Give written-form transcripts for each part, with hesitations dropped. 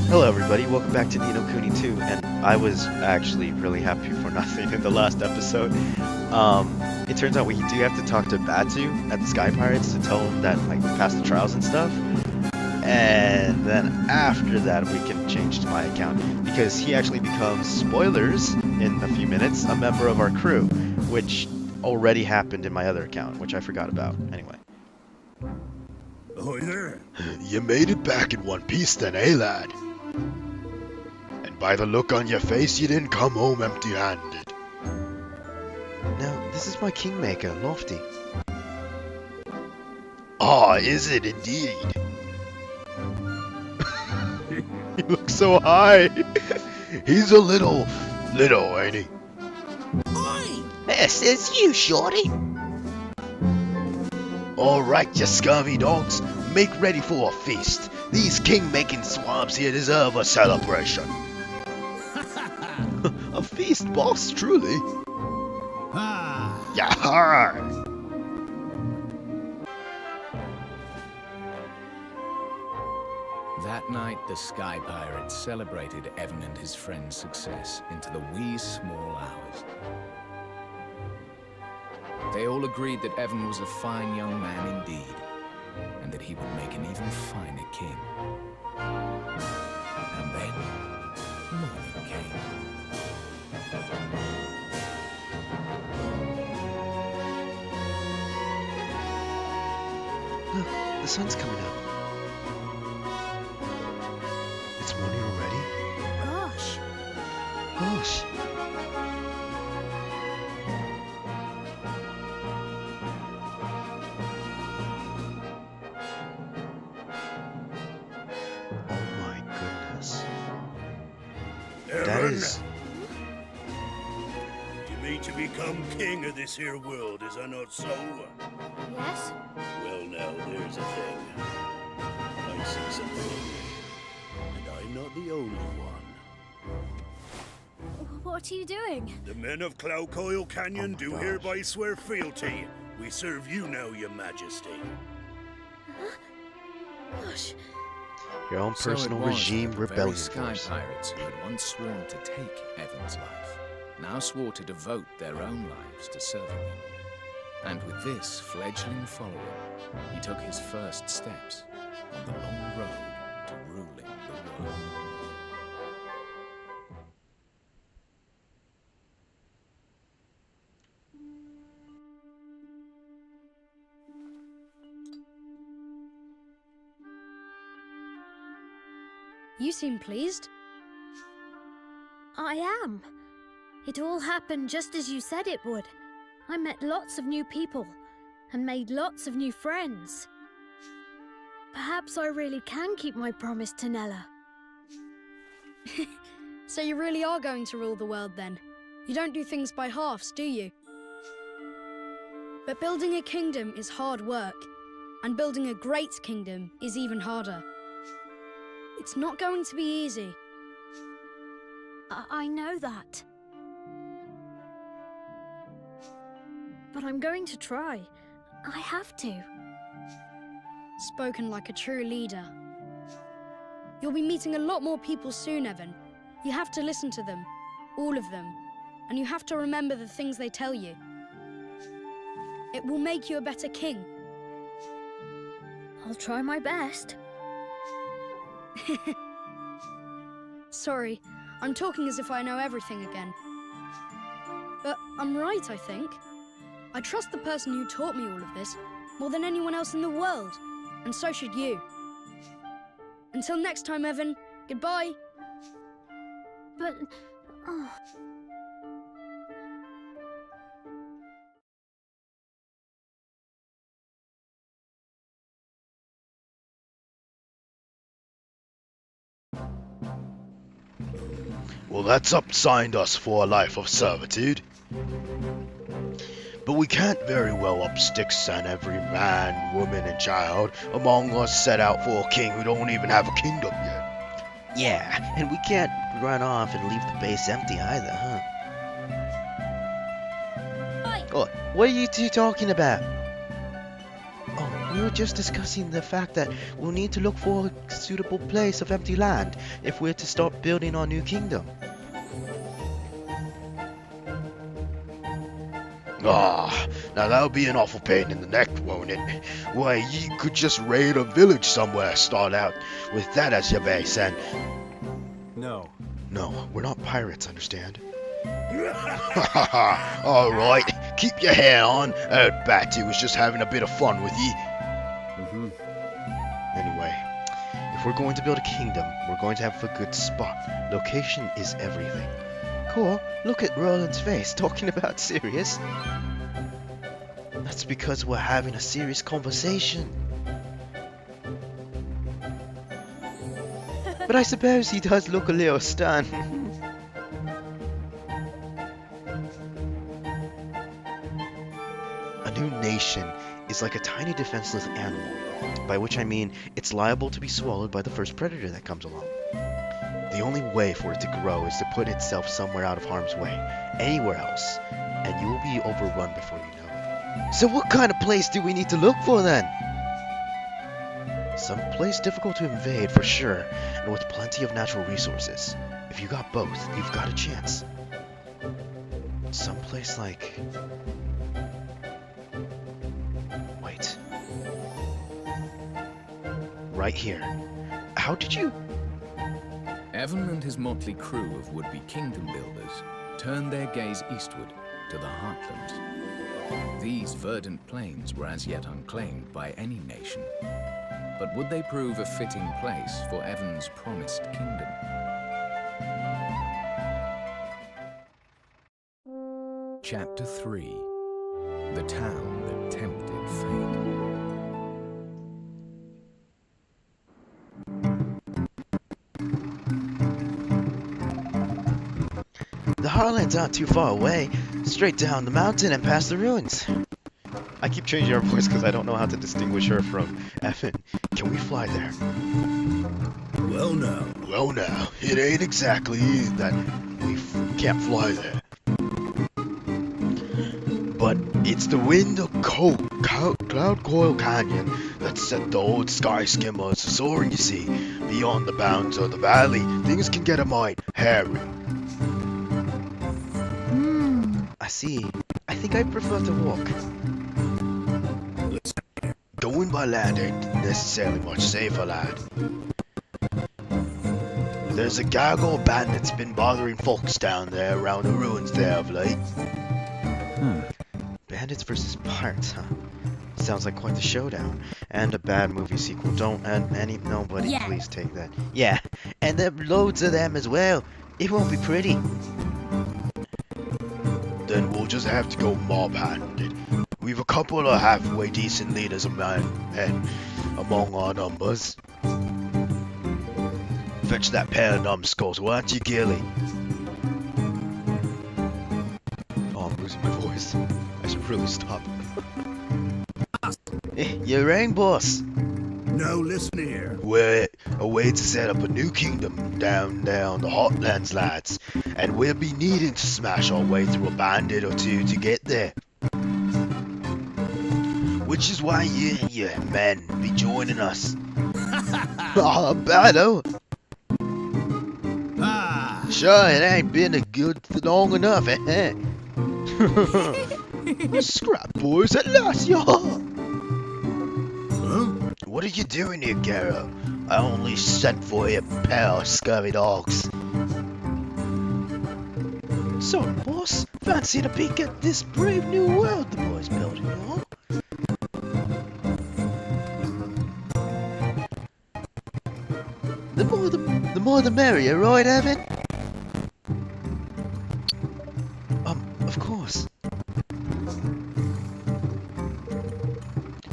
Hello everybody, welcome back to NNK2, and I was actually really happy for nothing in the last episode. It turns out we do have to talk to Batu at the Sky Pirates to tell him that like we passed the trials and stuff. And then after that we can change to my account, because he actually becomes, spoilers, in a few minutes, a member of our crew, which already happened in my other account, which I forgot about. Anyway. Ahoy there. You made it back in one piece then, eh, lad? And by the look on your face, you didn't come home empty-handed. Now, this is my kingmaker, Lofty. Ah, is it indeed? He looks so high. He's a little, ain't he? Oi! Yes, it's you, shorty. Alright, you scummy dogs, make ready for a feast. These king-making swabs here deserve a celebration. A feast, boss, truly. Ah! Yahar! That night, the Sky Pirates celebrated Evan and his friend's success into the wee small hours. They all agreed that Evan was a fine young man indeed, and that he would make an even finer king. And then, morning came. Look, the sun's coming up. It's morning already? Gosh, Gosh. Oh my goodness. That Aaron, is... you mean to become king of this here world, is that not so? yes? Well now, there's a thing. I see something. And I'm not the only one. What are you doing? The men of Cloudcoil Canyon Oh my do gosh. hereby swear fealty. We serve you now, your majesty. Gosh, Your own So it personal was regime that the very rebellion Sky force. Pirates who had once sworn to take Evan's life, now swore to devote their own lives to serving him. And with this fledgling following, he took his first steps on the long road to ruling the world. you seem pleased. I am. It all happened just as you said it would. I met lots of new people and made lots of new friends. Perhaps I really can keep my promise to Nella. So you really are going to rule the world then? You don't do things by halves, do you? But building a kingdom is hard work, and building a great kingdom is even harder. It's not going to be easy. I know that. But I'm going to try. I have to. Spoken like a true leader. You'll be meeting a lot more people soon, Evan. You have to listen to them, all of them, and you have to remember the things they tell you. It will make you a better king. I'll try my best. Sorry, I'm talking as if I know everything again. But I'm right, I think. I trust the person who taught me all of this more than anyone else in the world, and so should you. Until next time, Evan, goodbye. But... oh. Well, that's upsigned us for a life of servitude. But we can't very well up sticks and every man, woman, and child among us set out for a king who don't even have a kingdom yet. Yeah, and we can't run off and leave the base empty either, huh? Oi! Oh, what are you two talking about? Oh, we were just discussing the fact that we'll need to look for a suitable place of empty land if we're to start building our new kingdom. Ah, now that'll be an awful pain in the neck, won't it? Why, you could just raid a village somewhere, start out with that as your base, and... No. No, we're not pirates, understand? Alright, keep your hair on. Batty was just having a bit of fun with ye. Anyway, if we're going to build a kingdom, we're going to have a good spot. Location is everything. Cool, look at Roland's face, talking about serious. That's because we're having a serious conversation. But I suppose he does look a little stunned. A new nation is like a tiny defenseless animal, by which I mean it's liable to be swallowed by the first predator that comes along. The only way for it to grow is to put itself somewhere out of harm's way, anywhere else, and you will be overrun before you know it. So what kind of place do we need to look for then? Some place difficult to invade for sure, and with plenty of natural resources. If you got both, you've got a chance. Some place like... Wait. Right here. How did you... Evan and his motley crew of would-be kingdom builders turned their gaze eastward to the heartlands. These verdant plains were as yet unclaimed by any nation. But would they prove a fitting place for Evan's promised kingdom? Chapter 3. The Town That Tempted Fate. The Heartlands aren't too far away. Straight down the mountain and past the ruins. I keep changing our voice because I don't know how to distinguish her from Evan. Can we fly there? Well now, it ain't exactly that we can't fly there. But it's the wind of Cloud Coil Canyon that set the old sky skimmers soaring, you see. Beyond the bounds of the valley, things can get a mite hairy. I see. I think I prefer to walk. Going by land ain't necessarily much safer, lad. There's a gaggle of bandits been bothering folks down there around the ruins there of late. Bandits versus pirates, huh? Sounds like quite the showdown. And a bad movie sequel. Don't nobody Yeah. please take that. Yeah, and there are loads of them as well. It won't be pretty. Then we'll just have to go mob-handed. We've a couple of halfway decent leaders of men among our numbers. Fetch that pair of numbskulls, won't you, Gilly? Oh, I'm losing my voice. I should really stop. You're right, boss. No, listen here. We're away to set up a new kingdom down the Heartlands, lads. And we'll be needing to smash our way through a bandit or two to get there. Which is why you men be joining us. Battle. Sure, it ain't been a good long enough, eh? Scrap boys at last, y'all. What are you doing here, Garo? I only sent for a pair of scurvy dogs. So, boss, fancy a peek at this brave new world the boys building, y'all? The more the merrier, right, Evan? Of course.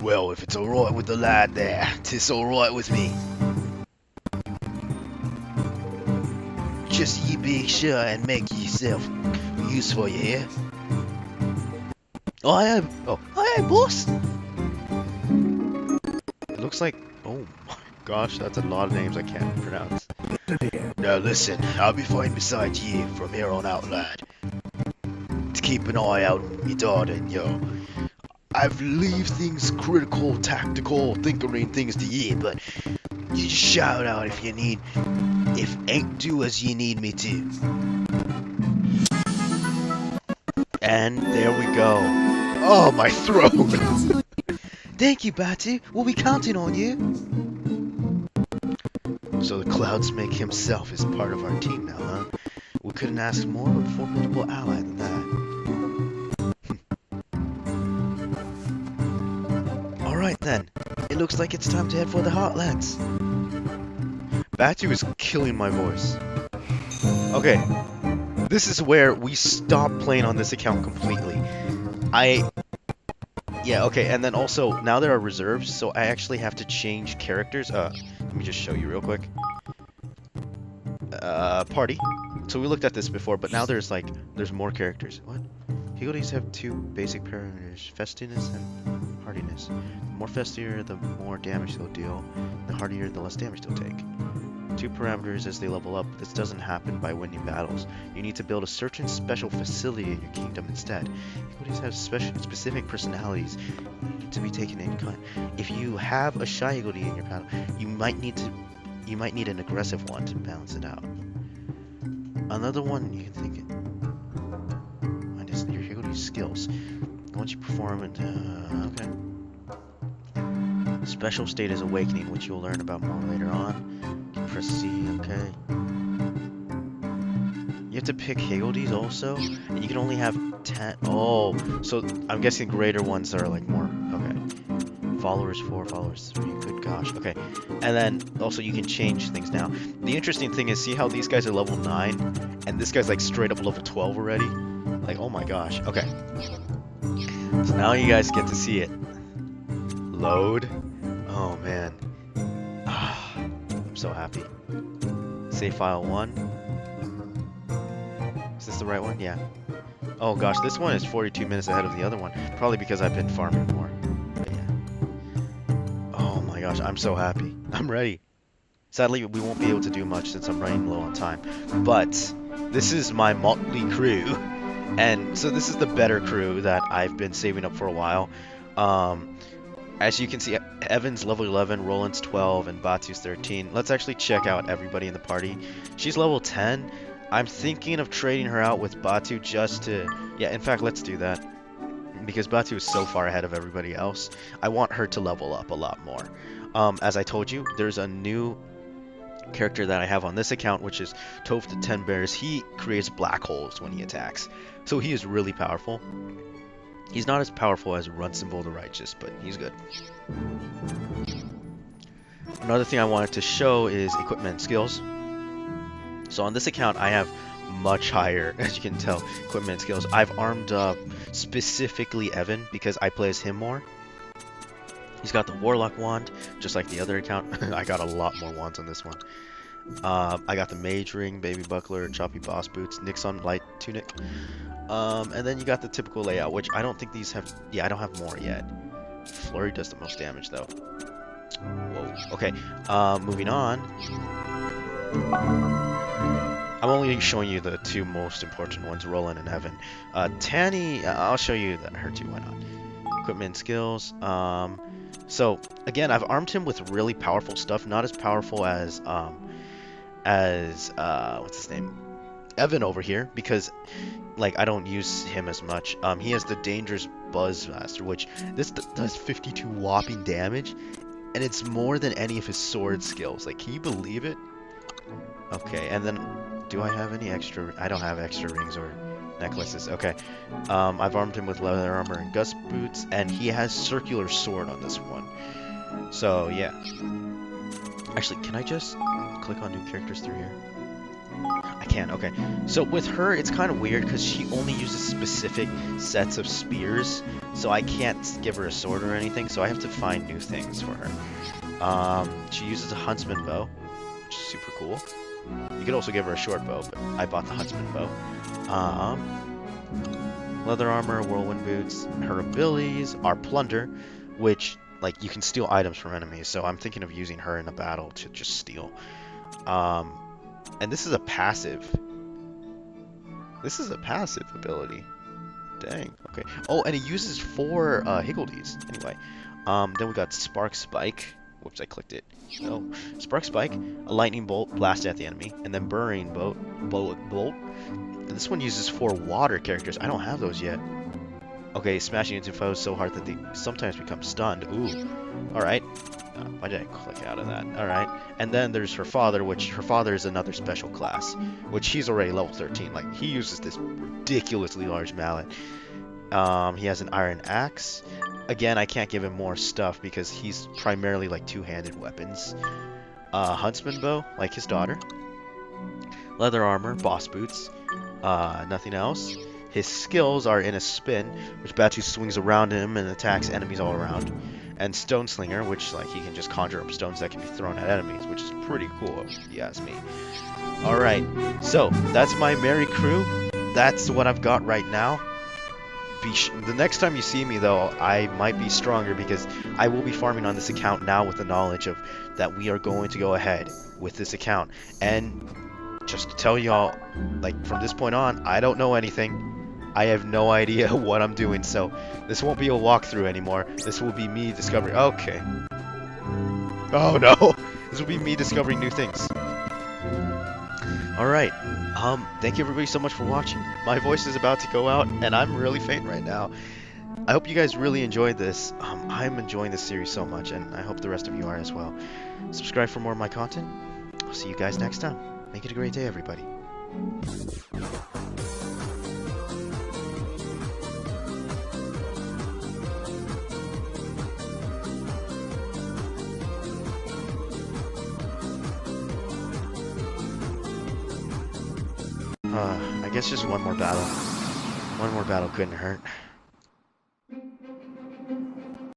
Well, if it's alright with the lad there, 'tis alright with me. Just ye be sure and make yourself useful, you hear? Aye, boss. It looks like, oh my gosh, that's a lot of names I can't pronounce. Now listen, I'll be fine beside ye from here on out, lad. To keep an eye out on me daughter and yo. I've leave things critical, tactical, thinkering things to ye, but you just shout out if you need, if ain't do as you need me to. And there we go. Oh, my throat! Thank you, Batu. We'll be counting on you. So the Cloudsmake himself is part of our team now, huh? We couldn't ask more of a formidable ally than that. Alright then. It looks like it's time to head for the Heartlands. Batu is killing my voice. Okay, this is where we stop playing on this account completely. Yeah, okay, and then also, now there are reserves, so I actually have to change characters. Let me just show you real quick. Party. So we looked at this before, but now there's more characters. What? Higgledies have two basic parameters, festiness and hardiness. The more festier, the more damage they'll deal. The hardier, the less damage they'll take. Two parameters as they level up. This doesn't happen by winning battles. You need to build a certain special facility in your kingdom instead. Higgledies have specific personalities to be taken into account. If you have a shy Higgledy in your panel, you might need an aggressive one to balance it out. Another one you can think it. Minus your Higgledy's skills. Once you perform it, okay. Special state is awakening, which you'll learn about more later on. Press C, okay. You have to pick Higgledies also, and you can only have 10. Oh, so I'm guessing greater ones are like more. Okay. Followers 4, followers 3. Good gosh. Okay. And then also you can change things now. The interesting thing is, see how these guys are level 9, and this guy's like straight up level 12 already? Like, oh my gosh. Okay. So now you guys get to see it. Load. Oh man. I'm so happy. Save file 1. Is this the right one? Yeah. Oh gosh, this one is 42 minutes ahead of the other one. Probably because I've been farming more. But yeah. Oh my gosh, I'm so happy. I'm ready. Sadly, we won't be able to do much since I'm running low on time. But this is my motley crew. And so this is the better crew that I've been saving up for a while. As you can see, Evan's level 11, Roland's 12, and Batu's 13. Let's actually check out everybody in the party. She's level 10. I'm thinking of trading her out with Batu just to... Yeah, in fact, let's do that. Because Batu is so far ahead of everybody else. I want her to level up a lot more. As I told you, there's a new character that I have on this account, which is Toph the Ten Bears. He creates black holes when he attacks. So he is really powerful. He's not as powerful as Runcible the Righteous, but he's good. Another thing I wanted to show is equipment and skills. So on this account, I have much higher, as you can tell, equipment and skills. I've armed up specifically Evan because I play as him more. He's got the Warlock wand, just like the other account. I got a lot more wands on this one. I got the Mage Ring, Baby Buckler, Choppy Boss Boots, Nixon Light Tunic. And then you got the typical layout, which I don't think these have... Yeah, I don't have more yet. Flurry does the most damage, though. Whoa. Okay, moving on. I'm only showing you the two most important ones, Roland and Evan. Tanny, I'll show you her too, why not? Equipment and skills. So, again, I've armed him with really powerful stuff. Not as powerful as what's his name? Evan over here, because like I don't use him as much. He has the dangerous Buzzmaster, which this does 52 whopping damage, and it's more than any of his sword skills. Like, can you believe it? Okay, and then do I have any extra? I don't have extra rings or necklaces. Okay, I've armed him with leather armor and gust boots, and he has circular sword on this one. So yeah. Actually, can I just click on new characters through here? I can, okay. So with her, it's kind of weird because she only uses specific sets of spears, so I can't give her a sword or anything, so I have to find new things for her. She uses a huntsman bow, which is super cool. You could also give her a short bow, but I bought the huntsman bow. Leather armor, whirlwind boots. Her abilities are plunder, which, like, you can steal items from enemies, so I'm thinking of using her in a battle to just steal. And this is a passive. This is a passive ability. Dang. Okay. Oh, and he uses 4 Higgledies. Anyway, then we got Spark Spike. Whoops, I clicked it. No, Spark Spike, a lightning bolt, blast at the enemy, and then Burying Bolt. And this one uses 4 water characters. I don't have those yet. Okay, smashing into foes so hard that they sometimes become stunned. Ooh. Alright. Why did I click out of that? Alright. And then there's her father, which her father is another special class, which he's already level 13. Like, he uses this ridiculously large mallet. He has an iron axe. Again, I can't give him more stuff because he's primarily like 2-handed weapons. Huntsman bow, like his daughter. Leather armor, boss boots. Nothing else. His skills are in a spin, which Batu swings around him and attacks enemies all around. And Stone Slinger, which like he can just conjure up stones that can be thrown at enemies, which is pretty cool if you ask me. Alright, so that's my merry crew. That's what I've got right now. The next time you see me though, I might be stronger because I will be farming on this account now with the knowledge of that we are going to go ahead with this account. And just to tell y'all, like from this point on, I don't know anything. I have no idea what I'm doing, so this won't be a walkthrough anymore. This will be me discovering. Okay. Oh no! This will be me discovering new things. Alright. Thank you everybody so much for watching. My voice is about to go out, and I'm really faint right now. I hope you guys really enjoyed this. I'm enjoying this series so much, and I hope the rest of you are as well. Subscribe for more of my content. I'll see you guys next time. Make it a great day, everybody. I guess just one more battle. One more battle couldn't hurt.